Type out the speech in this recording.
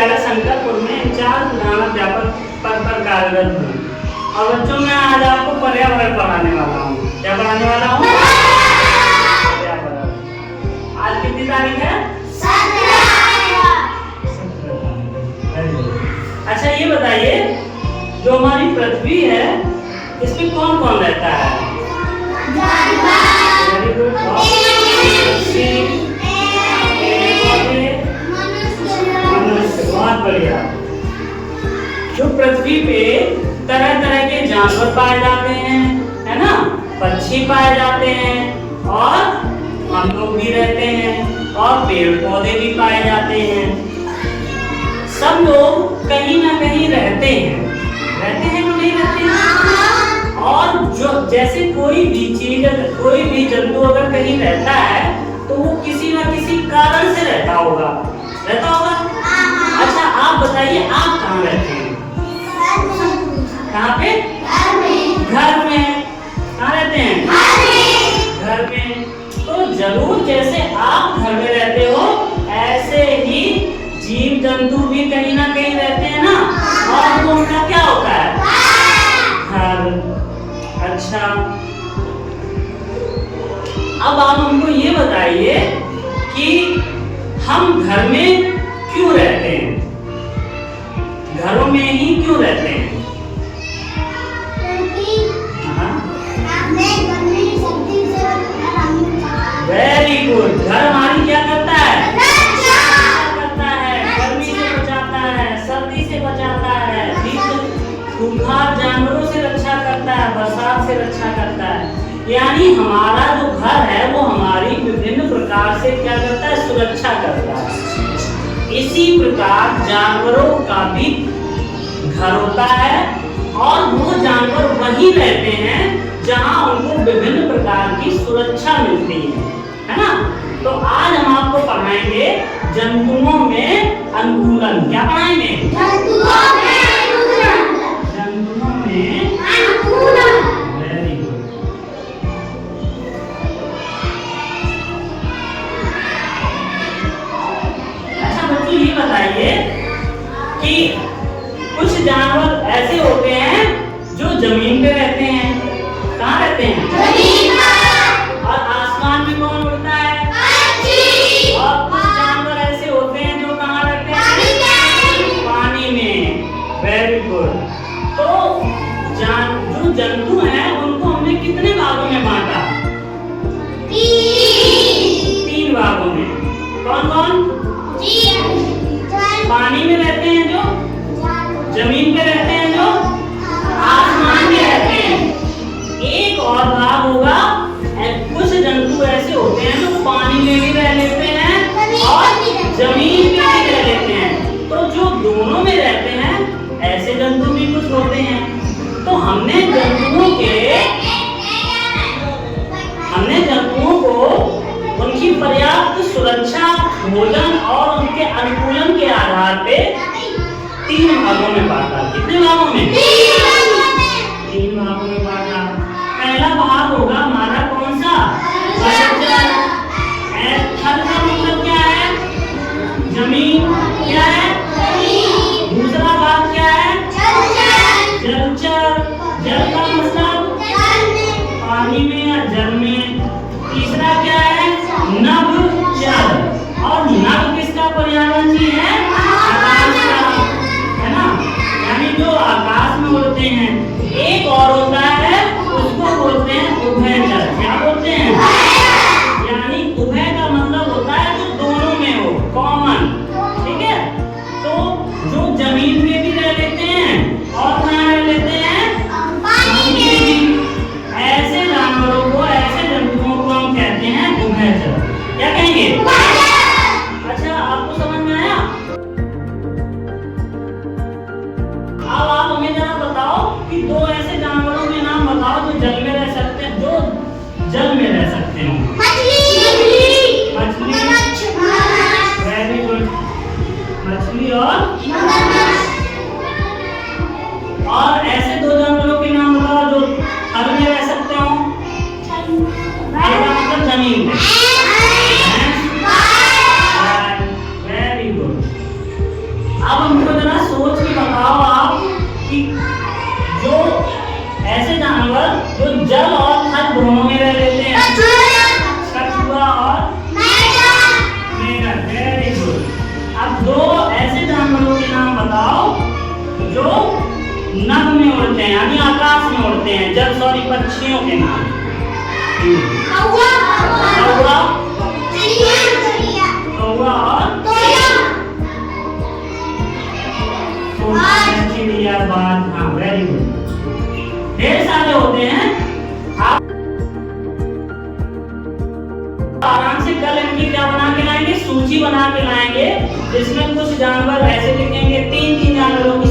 विद्यालय शंकरपुर में इंचार्ज प्रधानाध्यापक पद पर कार्यरत हूँ। और बच्चों मैं आज आपको पर्यावरण पढ़ाने वाला हूँ। क्या पढ़ाने वाला हूँ? पर्यावरण। आज कितनी तारीख है? 17 तारीख। अच्छा ये बताइए, जो हमारी पृथ्वी है इसमें कौन कौन रहता है? Very good. बहुत बढ़िया। जो पृथ्वी पे तरह तरह के जानवर पाए जाते हैं, है ना, पक्षी पाए जाते हैं, और हम लोग भी रहते हैं, और पेड़ पौधे भी पाए जाते हैं। सब लोग कहीं ना कहीं रहते हैं कि नहीं रहते हैं? और जो जैसे कोई भी चीज, कोई भी जंतु अगर कहीं रहता है तो वो किसी ना किसी कारण से रहता होगा। अच्छा आप बताइए, आप कहाँ रहते हैं? कहाँ पे? घर में। कहाँ रहते हैं? घर में। तो जरूर जैसे आप घर में रहते हो ऐसे ही जीव जंतु भी कहीं ना कहीं रहते हैं ना, और वो उनका क्या होता है? घर। अच्छा अब आप हमको ये बताइए कि हम घर में क्यों रहते हैं? घरों में ही क्यों रहते हैं? Very good. घर हमारी क्या करता है? करता है, गर्मी से बचाता है, सर्दी से बचाता है, खूंखार जानवरों से रक्षा करता है, बरसात से रक्षा करता है। यानी हमारा जो घर है वो हमारी विभिन्न प्रकार से क्या करता है? सुरक्षा करता है। इसी प्रकार जानवरों का भी घर होता है, और वो जानवर वहीं रहते हैं जहां उनको विभिन्न प्रकार की सुरक्षा मिलती है ना। तो आज हम आपको पढ़ाएंगे जंतुओं में अनुकूलन। क्या पढ़ाएंगे? जंतुओं में अनुकूलन। Very good. अच्छा बच्चों ये बताइए कि कुछ जानवर ऐसे होते हैं जो जमीन पे रहते हैं। कहाँ रहते हैं? जमीन पर। और आसमान में कौन उड़ता है? पक्षी। और कुछ जानवर ऐसे होते हैं जो कहाँ रहते हैं? पानी में। Very good. तो जो जंतु हैं उनको हमने कितने भागों में बांटा? 3 भागों में। कौन कौन? पानी में रहते हैं जो, जमीन पे रहते हैं जो, आसमान में रहते हैं। एक और भाग होगा, कुछ जंतु ऐसे होते हैं जो पानी में भी रह लेते हैं और जमीन पे भी रह लेते हैं। तो जो दोनों में रहते हैं ऐसे जंतु भी कुछ होते हैं। तो हमने जंतुओं को उनकी पर्याप्त सुरक्षा, भोजन और उनके अनुकूलन के आधार पे 3 भागों में बांटा। कितने भागों में? 3 भागों में बांटा। पहला भाग होगा हमारा कौन सा? जलचर। थल का मतलब क्या है? जमीन। क्या है? दूसरा भाग क्या है? जलचर। जल का मतलब पानी में या जल में। तीसरा क्या है? नभचर। और नभ किसका पर्यावरण है? आकाश का, है ना, यानी जो आकाश में उड़ते हैं। एक और होता है, उसको बोलते हैं उभयचर। क्या बोलते हैं? यानी उभय का मतलब होता है जो दोनों में हो, कॉमन। ठीक है। तो जो जमीन में भी रह लेते हैं और कहाँ रह लेते हैं? पानी में भी। ऐसे जानवरों को, ऐसे जंतुओं को हम कहते हैं उभयचर। क्या कहेंगे? अच्छा आपको समझ में आया? अब आप हमें जरा बताओ कि 2 ऐसे जानवरों के नाम बताओ जो जल में रह सकते हैं, जो जल में रह सकते हो। मछली। Very good. मछली और ऐसे जो नभ में उड़ते हैं यानी आकाश में उड़ते हैं, जब सॉरी पक्षियों के नाम। कौवा और चिड़िया बाज। हाँ वेरी गुड, ढेर सारे होते हैं। आप आराम से कल इनकी क्या बना के लाएंगे, सूची बना के लाएंगे, जिसमें कुछ जानवर ऐसे लिखेंगे, 3-3 जानवरों की